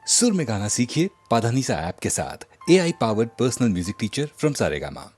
सुर में गाना सीखिए पाधानीसा ऐप के साथ। AI powered personal music teacher from Saregama.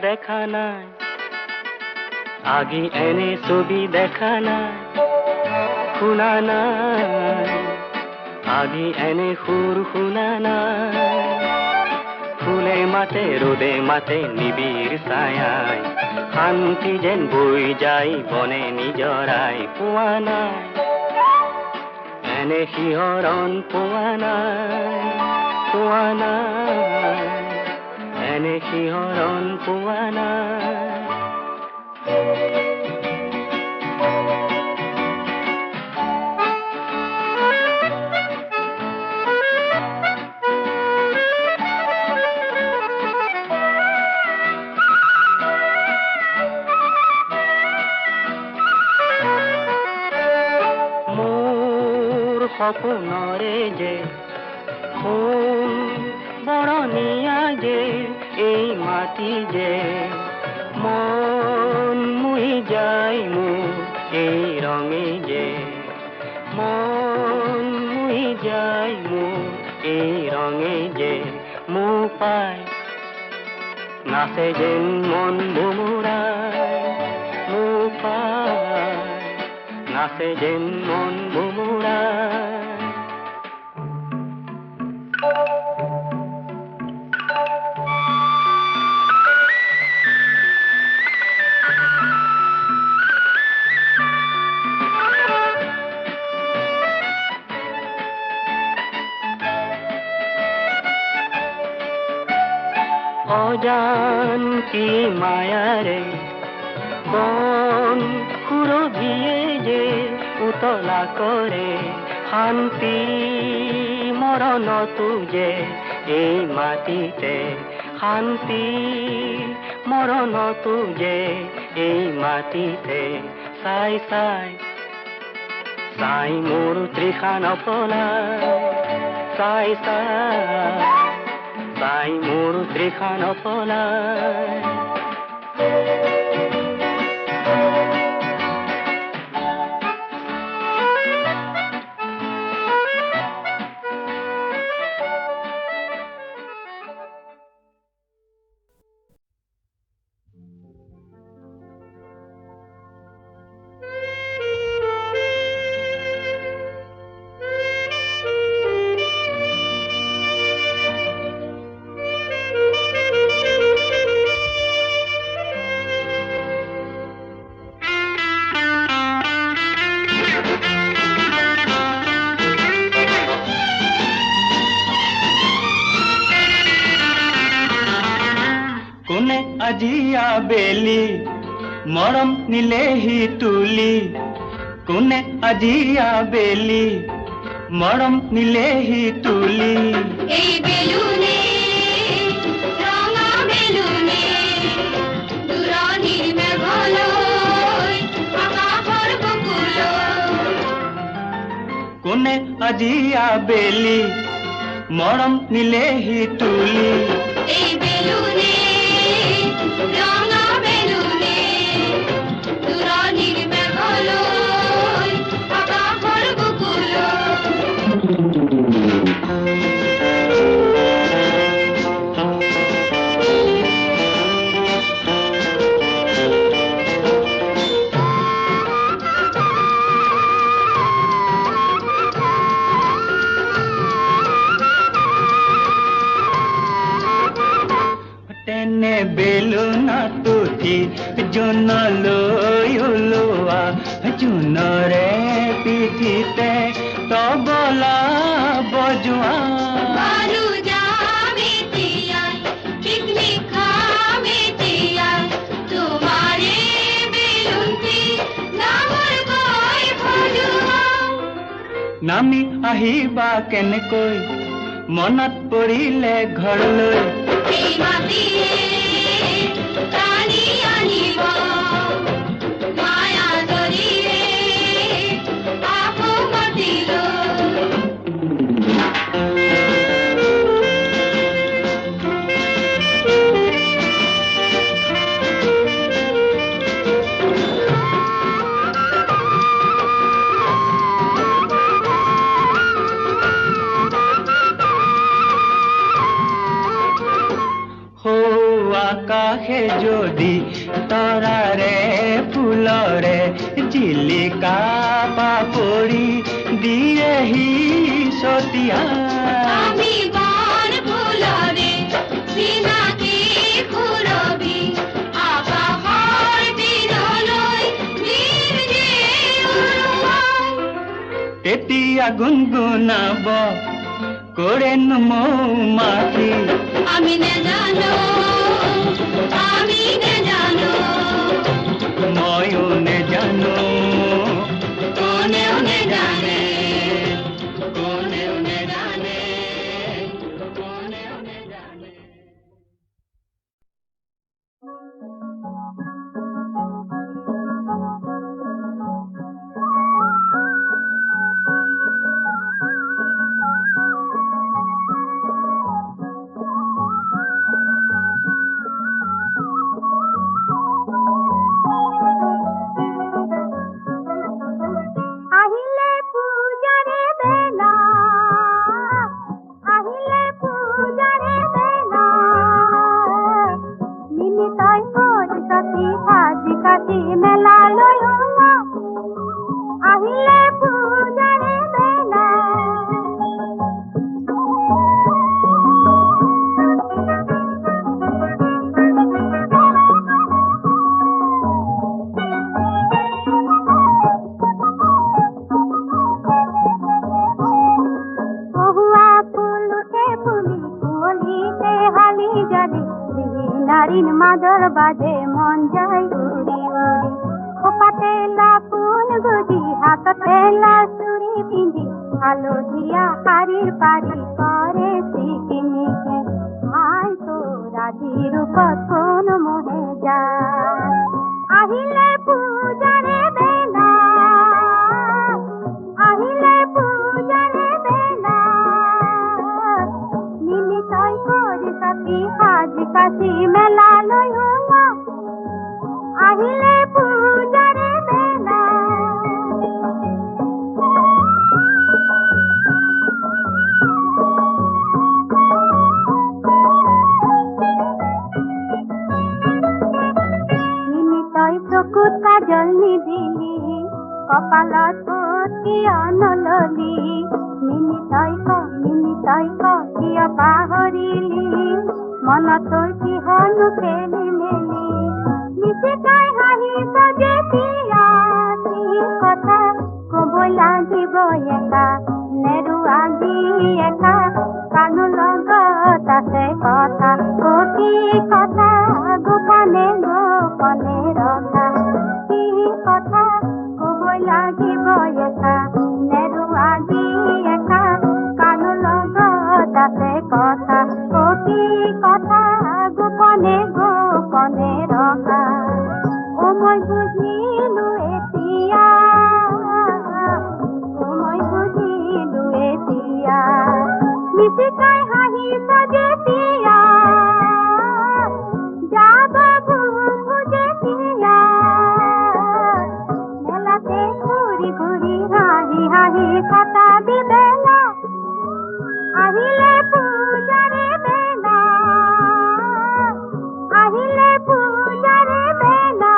দেখা নাই আগি এনে ছবি দেখা নাই শুনা নাই আগি এনে সুৰ শুনা নাই ফুলে মাতে ৰ'দে মাতে নিবিৰ ছায়াই শান্তি যেন বৈ যায় বনে নিজৰাই পোৱা নাই এনে শিহৰণ পোৱা নাই এনে শিহৰণ পোৱা নাই মোৰ সপোনৰে যে ফুল বৰণীয়া যে এই মাটি যে মন মুহি যায় মোৰ এই ৰঙে যে মন মুহি যায় মোৰ এই ৰঙে যে মোৰ পাই নাচে যেন মন মুমুৰাই মোৰ পাই নাচে যেন মন ভোমোৰা অজান্তি মায়ারে বন সুরভিয়ে যে উতলা করে শান্তি মরণ তুজে এই মাটিতে শান্তি মরণ তুজে এই মাটিতে চাই চাই চাই মোৰ তৃষা নপলায় চাই চাই চাই মোৰ তৃষা নপলায় কোনে আজি আবেলি মৰম নিলেহি তুলি কোনে আজি আবেলি মৰম নিলেহি তুলি এই বেলুনে ৰঙা বেলুনে দূৰণিৰ মেঘলৈ আকাশৰ বুকুলৈ কোনে আজি আবেলি মৰম নিলেহি তুলি এই বেলুনে ৰঙা বেলুনে দূৰণিৰ মেঘলৈ আকাশৰ বুকুলৈ তেনে বেলুনত উঠি জোনলৈ ওলোৱা জোনৰে পিঠিতে তবলা বজোৱা বালু যাম এতিয়াই পিকনিক খাম এতিয়াই তোমাৰে বেলুনটি ডাঙৰকৈ বজোৱাম নামি আহিবা কেনেকৈ মনত পৰিলে ঘৰলৈ এই মাটিয়ে টানি আনিব মায়া জৰিৰে আকৌ মাতিলৈ আকাশে যদি তৰাৰে ফুলৰে জিলিকা পাপৰি দিয়েহি ছটিয়া আমি বন ফুলৰে চিনাকি সুৰভি আকাশৰ দিনলৈ নিম যে উৰুৱাই তেতিয়া গুণগুণাব কৰেনো মৌ-মাখি আমি নেজানো ময়ো নেজানো কোনেও নেজানে কোনেও নেজানে কোনেও নেজানে মাদল বাজে মন যায় উড়ি উড়ি খোপাতে লাপুন গুজি হাততে লাসুরি পিঁধি আলো দিয়া হাড়ির পারি করে সিকিমিকে আয় তো রাধির কোন মোহে যায় আহিলে পূজারে বেলা আহিলে পূজারে বেলা মিলি তাই করি সাথী হাজি কাশি মেলা লয়ুন আহিলে পূজারে বেলা চকুত কাজল নিদিলি কপালত অতি অনললি মিনি তই ক কিয় পাহৰিলি মনত কিহনো খেলি মেলি মিছিকাই হাঁহিছ যেতিয়া কি কথা কব লাগিব একা নেৰুৱা দি একা কাণো লগত আছে কথা কি কথা গোপনে গোপনে ৰখা কি কথা কব লাগিব একা নেৰুৱা দি একা কাণো লগত আছে কথা কি কথা গোপনে গোপনে ৰখা মই বুজিলো এতিয়া মই বুজিলো এতিয়া মিছিকাই হাঁহিছ যেতিয়া যাব যেতিয়া মেলাতে ঘূৰি ঘূৰি হাঁহি হাঁহি কটাবি বেলা আহিলে পূজাৰে বেলা আহিলে পূজাৰে বেলা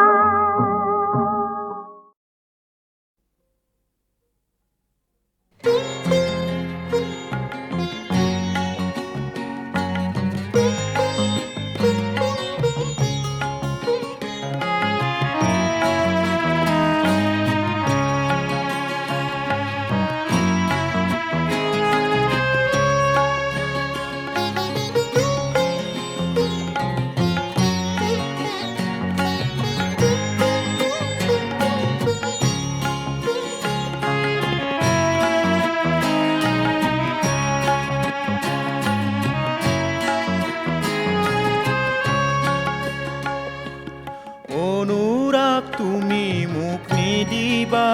অনুৰাগ তুমি মোক নিদিবা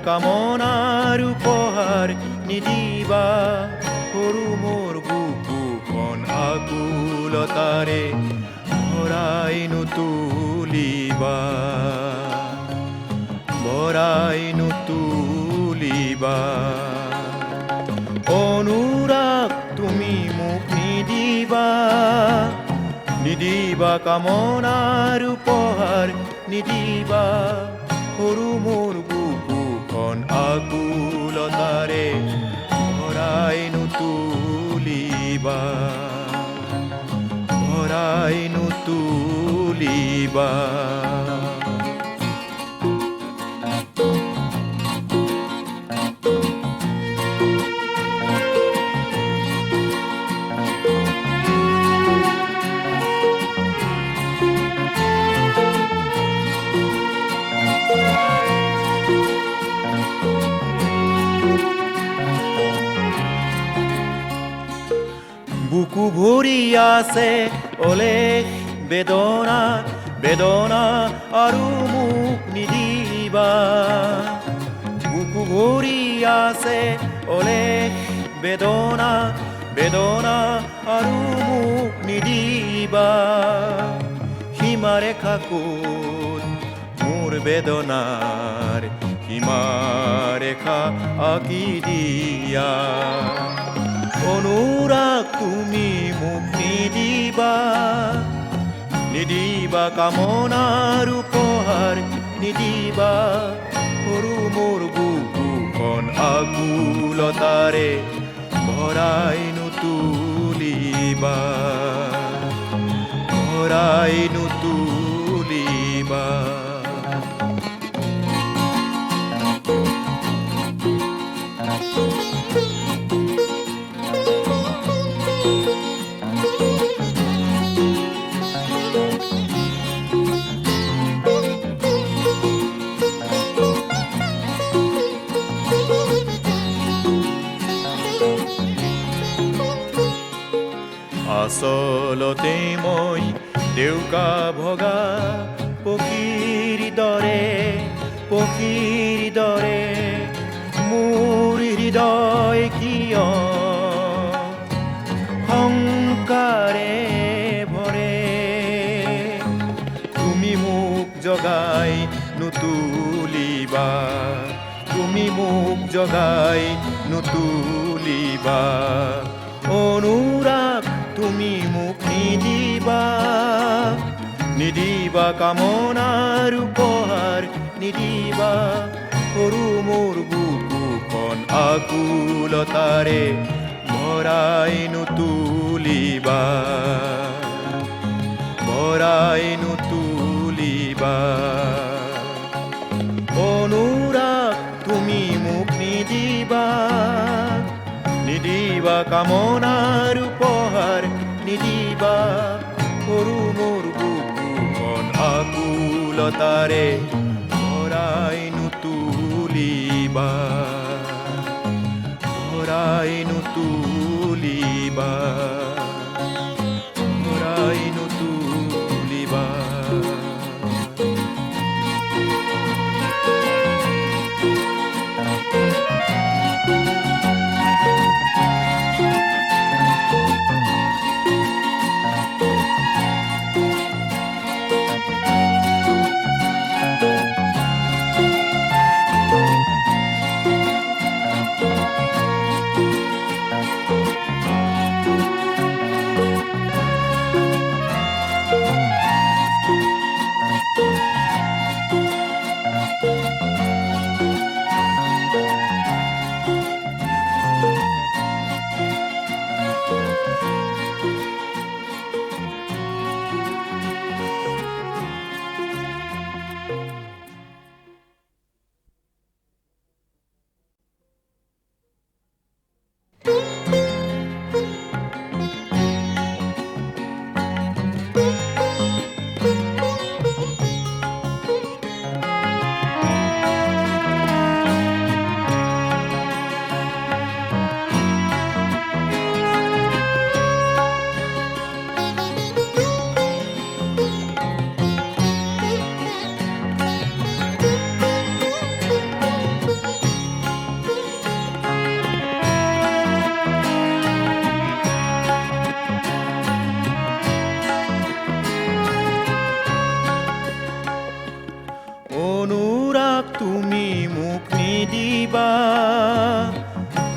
কামনাৰ উপহাৰ নিদিবা সৰু মোৰ বুকুখন আকুলতাৰে ভৰাই নুতুলিবা অনুৰাগ তুমি মোক নিদিবা কামনাৰ উপহাৰ নিদিবা সৰু মোৰ বুকুখন আকুলতাৰে ভৰাই নুতুলিবা বুকু ভৰি আছে অলেখ বেদনা আৰু মোক নিদিবা বুকু ভৰি আছে অলেখ বেদনা আৰু মোক নিদিবা সীমাৰেখা ক'ত মোৰ বেদনাৰ সীমাৰেখা আঁকি দিয়া অনুৰাগ তুমি মোক নিদিবা কামনাৰ উপহাৰ নিদিবা সৰু মোৰ বুকুখন আকুলতাৰে ভৰাই নুতুলিবা আচলতে মই দেউকা ভগা পক্ষীৰ দৰে মোৰ হৃদয় কিয় শংকাৰে ভৰে তুমি মোক জগাই নুতুলিবা তুমি মোক জগাই নুতুলিবা অনুৰাগ তুমি মোক নিদিবা কামনাৰ উপহাৰ নিদিবা সৰু মোৰ বুকুখন আকুলতাৰে ভৰাই নুতুলিবা অনুৰাগ তুমি মোক নিদিবা কামনাৰ উপহাৰ নিদিবা সৰু মোৰ বুকুখন আকুলতাৰে ভৰাই নুতুলিবা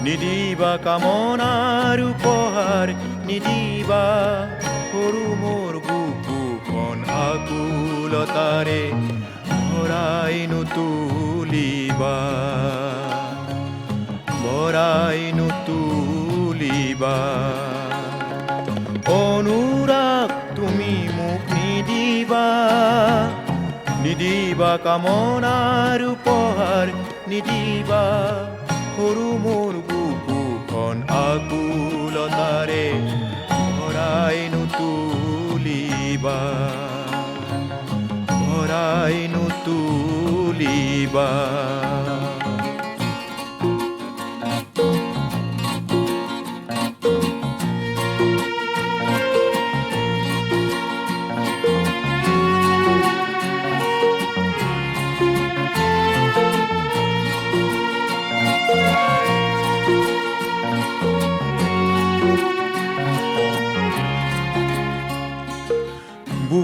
নিদিবা কামনাৰ উপহাৰ নিদিবা সৰু মোৰ বুকুখন আকুলতাৰে ভৰাই নুতুলিবা অনুৰাগ তুমি মোক নিদিবা কামনাৰ উপহাৰ নিদিবা সৰু মোৰ বুকুখন আকুলতাৰে ভৰাই নুতুলিবা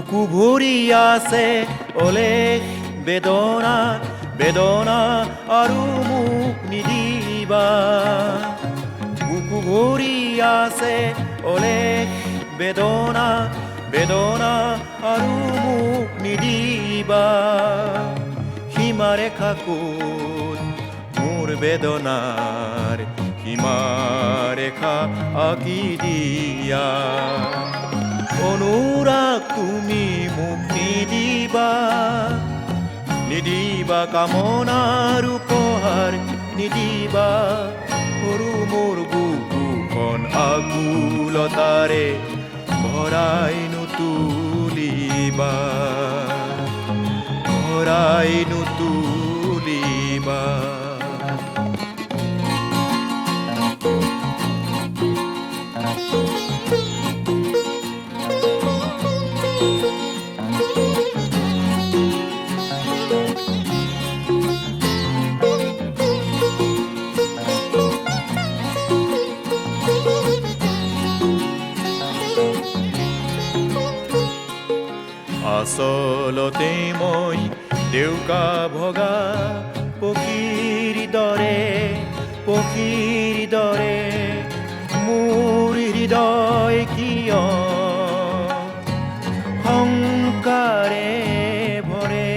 বুকু ভৰি আছে অলেখ বেদনা আৰু মোক নিদিবা বুকু ভৰি আছে অলেখ বেদনা আৰু মোক নিদিবা সীমাৰেখা ক'ত মোৰ বেদনাৰ সীমাৰেখা আঁকি দিয়া অনুৰাগ তুমি মোক নিদিবা কামনাৰ উপহাৰ নিদিবা সৰু মোৰ বুকুখন আকুলতাৰে ভৰাই নুতুলিবা আচলতে মই দেউকা ভগা পক্ষীৰ দৰে মোৰ হৃদয় কিয় শংকাৰে ভৰে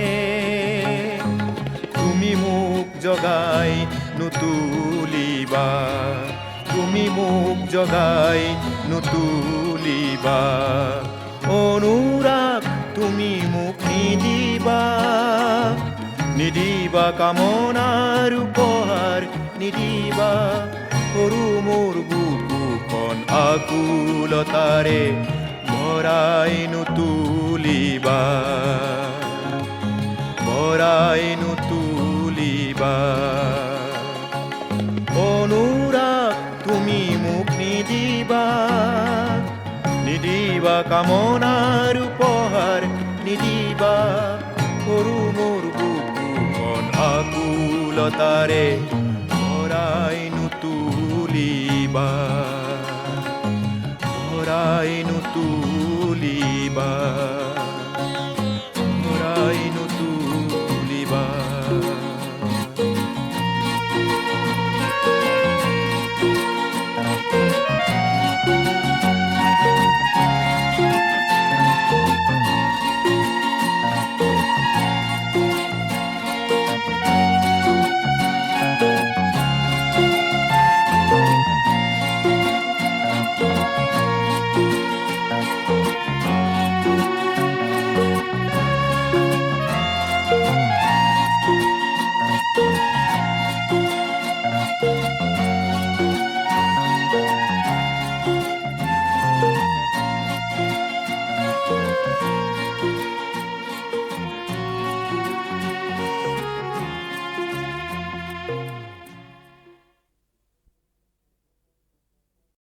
তুমি মোক জগাই নুতুলিবা তুমি মোক জগাই নুতুলিবা অনুৰাগ তুমি মোক নিদিবা কামনাৰ উপহাৰ নিদিবা সৰু মোৰ বুকুখন আকুলতাৰে ভৰাই নুতুলিবা অনুৰাগ তুমি মোক নিদিবা কামনাৰ উপহাৰ নিদিবা সৰু মোৰ বুকুখন আকুলতাৰে ভৰাই নুতুলিবা